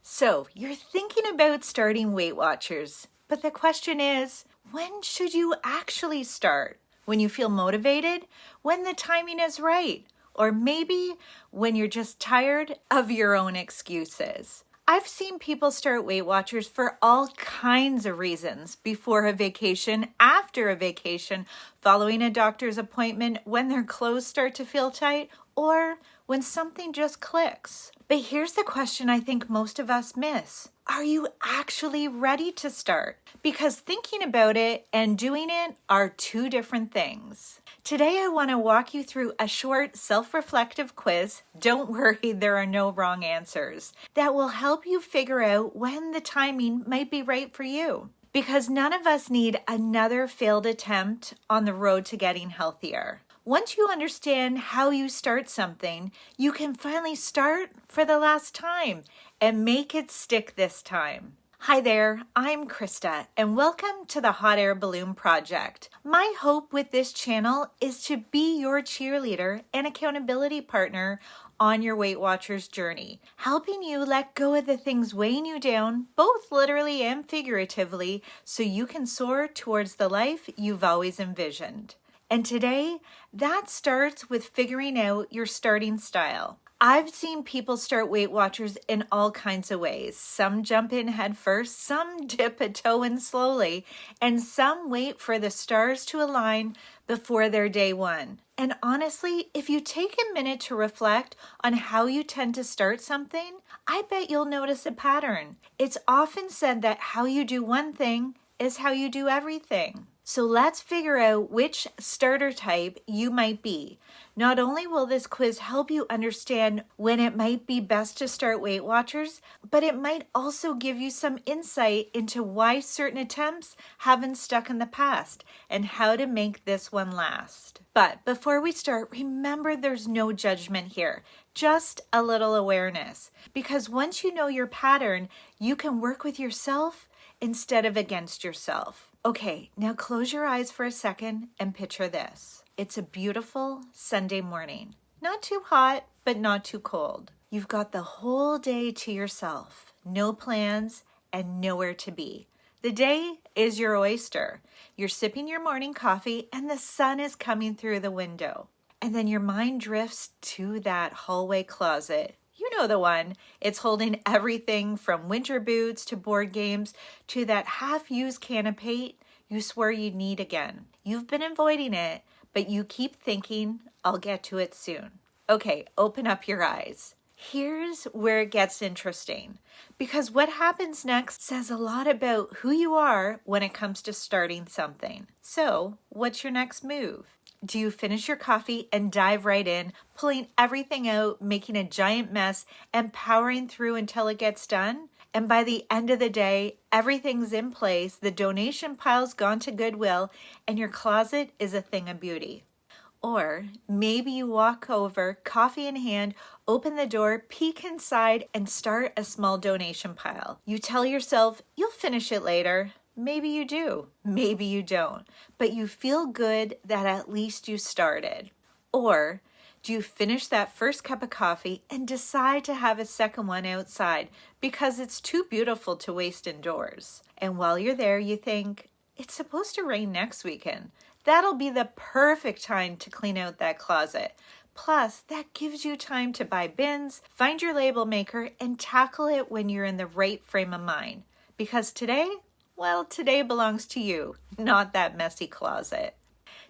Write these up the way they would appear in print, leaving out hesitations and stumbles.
So you're thinking about starting Weight Watchers, but the question is, when should you actually start? When you feel motivated? When the timing is right? Or maybe when you're just tired of your own excuses? I've seen people start Weight Watchers for all kinds of reasons: before a vacation, after a vacation, following a doctor's appointment, when their clothes start to feel tight, or when something just clicks. But here's the question I think most of us miss. Are you actually ready to start? Because thinking about it and doing it are two different things. Today I want to walk you through a short self-reflective quiz. Don't worry, there are no wrong answers. That will help you figure out when the timing might be right for you. Because none of us need another failed attempt on the road to getting healthier. Once you understand how you start something, you can finally start for the last time and make it stick this time. Hi there, I'm Krista, and welcome to the Hot Air Balloon Project. My hope with this channel is to be your cheerleader and accountability partner on your Weight Watchers journey, helping you let go of the things weighing you down, both literally and figuratively, so you can soar towards the life you've always envisioned. And today, that starts with figuring out your starting style. I've seen people start Weight Watchers in all kinds of ways. Some jump in head first, some dip a toe in slowly, and some wait for the stars to align before their day one. And honestly, if you take a minute to reflect on how you tend to start something, I bet you'll notice a pattern. It's often said that how you do one thing is how you do everything. So let's figure out which starter type you might be. Not only will this quiz help you understand when it might be best to start Weight Watchers, but it might also give you some insight into why certain attempts haven't stuck in the past and how to make this one last. But before we start, remember there's no judgment here, just a little awareness. Because once you know your pattern, you can work with yourself instead of against yourself. Okay, now close your eyes for a second and picture this. It's a beautiful Sunday morning. Not too hot, but not too cold. You've got the whole day to yourself. No plans and nowhere to be. The day is your oyster. You're sipping your morning coffee and the sun is coming through the window. And then your mind drifts to that hallway closet. You know the one. It's holding everything from winter boots to board games to that half-used can of paint you swear you need again. You've been avoiding it, but you keep thinking, I'll get to it soon. Okay, open up your eyes. Here's where it gets interesting, because what happens next says a lot about who you are when it comes to starting something. So, what's your next move? Do you finish your coffee and dive right in, pulling everything out, making a giant mess, and powering through until it gets done? And by the end of the day, everything's in place, the donation pile's gone to Goodwill, and your closet is a thing of beauty. Or maybe you walk over, coffee in hand, open the door, peek inside, and start a small donation pile. You tell yourself, you'll finish it later. Maybe you do, maybe you don't, but you feel good that at least you started. Or do you finish that first cup of coffee and decide to have a second one outside because it's too beautiful to waste indoors? And while you're there, you think, it's supposed to rain next weekend. That'll be the perfect time to clean out that closet. Plus, that gives you time to buy bins, find your label maker, and tackle it when you're in the right frame of mind. Because today, well, today belongs to you, not that messy closet.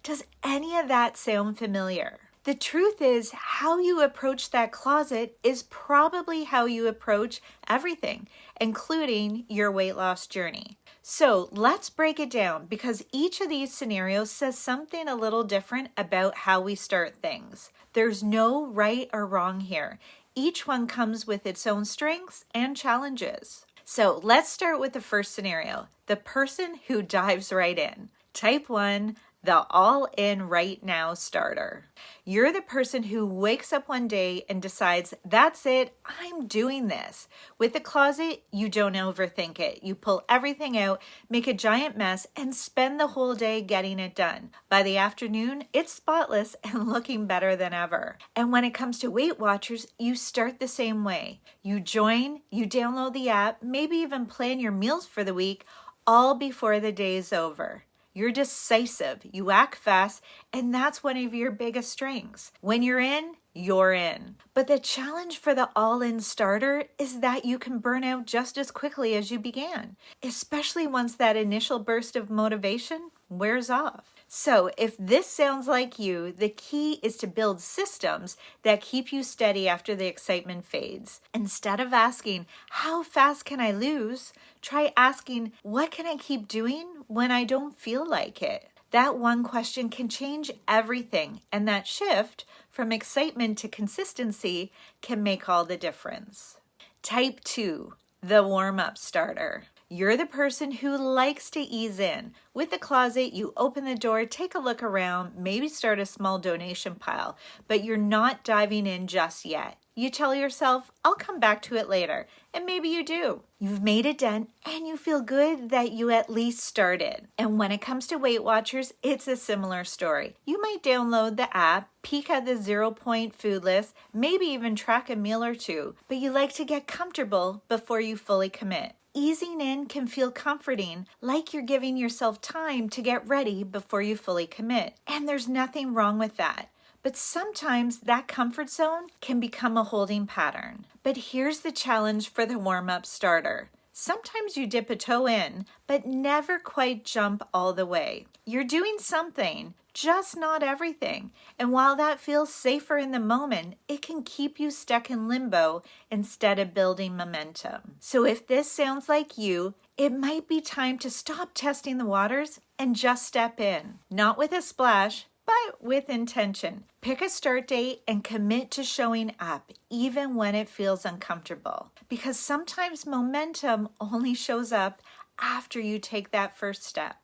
Does any of that sound familiar? The truth is, how you approach that closet is probably how you approach everything, including your weight loss journey. So let's break it down, because each of these scenarios says something a little different about how we start things. There's no right or wrong here. Each one comes with its own strengths and challenges. So let's start with the first scenario, the person who dives right in. Type 1, the all-in right now starter. You're the person who wakes up one day and decides, that's it, I'm doing this. With the closet, you don't overthink it. You pull everything out, make a giant mess, and spend the whole day getting it done. By the afternoon, it's spotless and looking better than ever. And when it comes to Weight Watchers, you start the same way. You join, you download the app, maybe even plan your meals for the week, all before the day's over. You're decisive, you act fast, and that's one of your biggest strengths. When you're in, you're in. But the challenge for the all-in starter is that you can burn out just as quickly as you began, especially once that initial burst of motivation wears off. So if this sounds like you, the key is to build systems that keep you steady after the excitement fades. Instead of asking, how fast can I lose? Try asking, what can I keep doing when I don't feel like it? That one question can change everything, and that shift from excitement to consistency can make all the difference. Type 2, the warm-up starter. You're the person who likes to ease in. With the closet, you open the door, take a look around, maybe start a small donation pile, but you're not diving in just yet. You tell yourself, I'll come back to it later, and maybe you do. You've made a dent and you feel good that you at least started. And when it comes to Weight Watchers, it's a similar story. You might download the app, peek at the 0-point food list, maybe even track a meal or two, but you like to get comfortable before you fully commit. Easing in can feel comforting, like you're giving yourself time to get ready before you fully commit. And there's nothing wrong with that. But sometimes that comfort zone can become a holding pattern. But here's the challenge for the warm-up starter. Sometimes you dip a toe in, but never quite jump all the way. You're doing something, just not everything. And while that feels safer in the moment, it can keep you stuck in limbo instead of building momentum. So if this sounds like you, it might be time to stop testing the waters and just step in. Not with a splash, but with intention. Pick a start date and commit to showing up, even when it feels uncomfortable. Because sometimes momentum only shows up after you take that first step.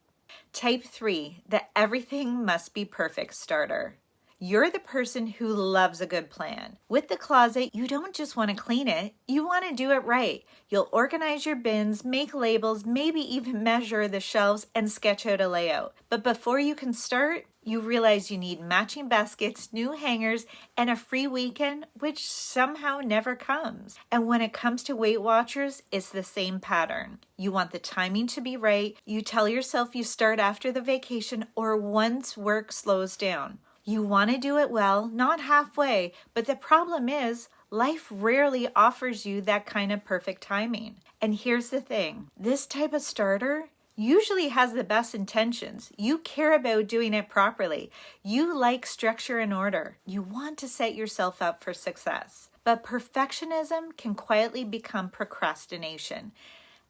Type 3, the everything must be perfect starter. You're the person who loves a good plan. With the closet, you don't just want to clean it, you want to do it right. You'll organize your bins, make labels, maybe even measure the shelves and sketch out a layout. But before you can start, you realize you need matching baskets, new hangers, and a free weekend, which somehow never comes. And when it comes to Weight Watchers, it's the same pattern. You want the timing to be right. You tell yourself you start after the vacation or once work slows down. You want to do it well, not halfway, but the problem is, life rarely offers you that kind of perfect timing. And here's the thing, this type of starter usually has the best intentions. You care about doing it properly. You like structure and order. You want to set yourself up for success. But perfectionism can quietly become procrastination.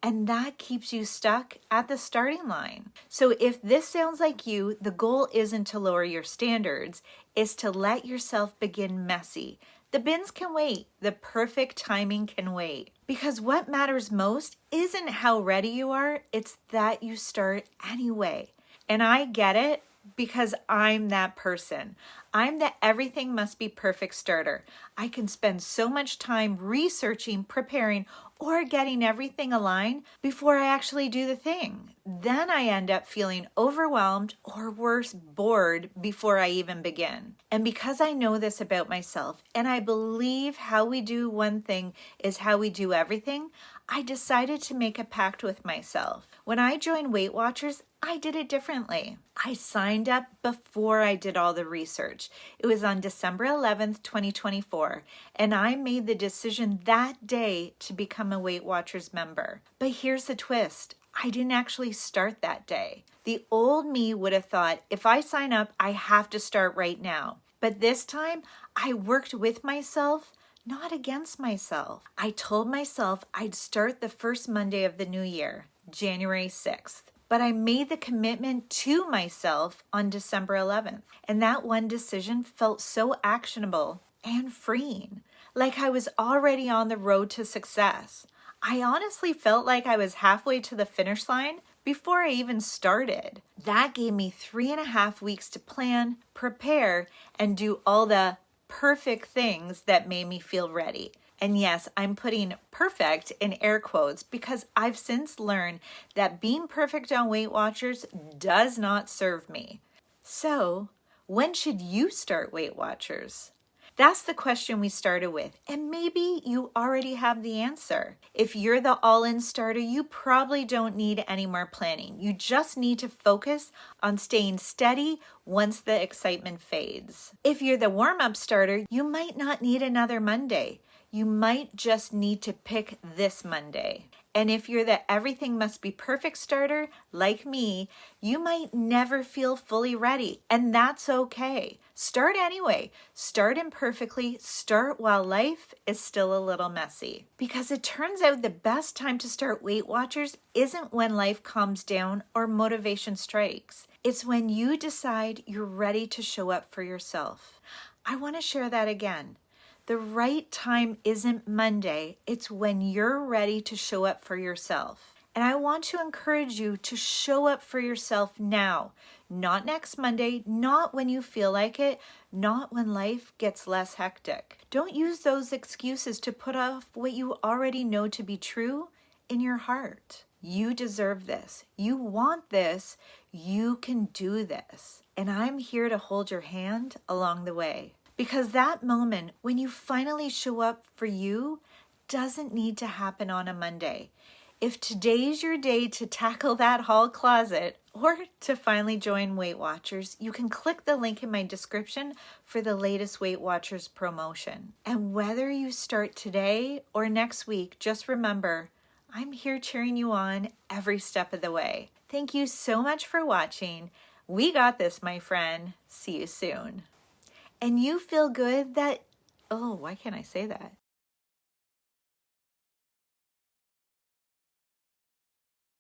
And that keeps you stuck at the starting line. So if this sounds like you, the goal isn't to lower your standards, it's to let yourself begin messy. The bins can wait. The perfect timing can wait. Because what matters most isn't how ready you are, it's that you start anyway. And I get it because I'm that person. I'm the everything must be perfect starter. I can spend so much time researching, preparing, or getting everything aligned before I actually do the thing. Then I end up feeling overwhelmed or worse, bored before I even begin. And because I know this about myself and I believe how we do one thing is how we do everything, I decided to make a pact with myself. When I joined Weight Watchers, I did it differently. I signed up before I did all the research. It was on December 11th, 2024, and I made the decision that day to become a Weight Watchers member. But here's the twist. I didn't actually start that day. The old me would have thought, if I sign up, I have to start right now. But this time, I worked with myself, not against myself. I told myself I'd start the first Monday of the new year, January 6th. But I made the commitment to myself on December 11th. And that one decision felt so actionable and freeing, like I was already on the road to success. I honestly felt like I was halfway to the finish line before I even started. That gave me 3.5 weeks to plan, prepare, and do all the perfect things that made me feel ready. And yes, I'm putting perfect in air quotes because I've since learned that being perfect on Weight Watchers does not serve me. So, when should you start Weight Watchers? That's the question we started with, and maybe you already have the answer. If you're the all-in starter, you probably don't need any more planning. You just need to focus on staying steady once the excitement fades. If you're the warm-up starter, you might not need another Monday. You might just need to pick this Monday. And if you're the everything must be perfect starter, like me, you might never feel fully ready, and that's okay. Start anyway. Start imperfectly. Start while life is still a little messy. Because it turns out the best time to start Weight Watchers isn't when life calms down or motivation strikes. It's when you decide you're ready to show up for yourself. I want to share that again. The right time isn't Monday, it's when you're ready to show up for yourself. And I want to encourage you to show up for yourself now, not next Monday, not when you feel like it, not when life gets less hectic. Don't use those excuses to put off what you already know to be true in your heart. You deserve this. You want this. You can do this. And I'm here to hold your hand along the way. Because that moment when you finally show up for you doesn't need to happen on a Monday. If today's your day to tackle that hall closet or to finally join Weight Watchers, you can click the link in my description for the latest Weight Watchers promotion. And whether you start today or next week, just remember, I'm here cheering you on every step of the way. Thank you so much for watching. We got this, my friend. See you soon. And you feel good that, oh, why can't I say that?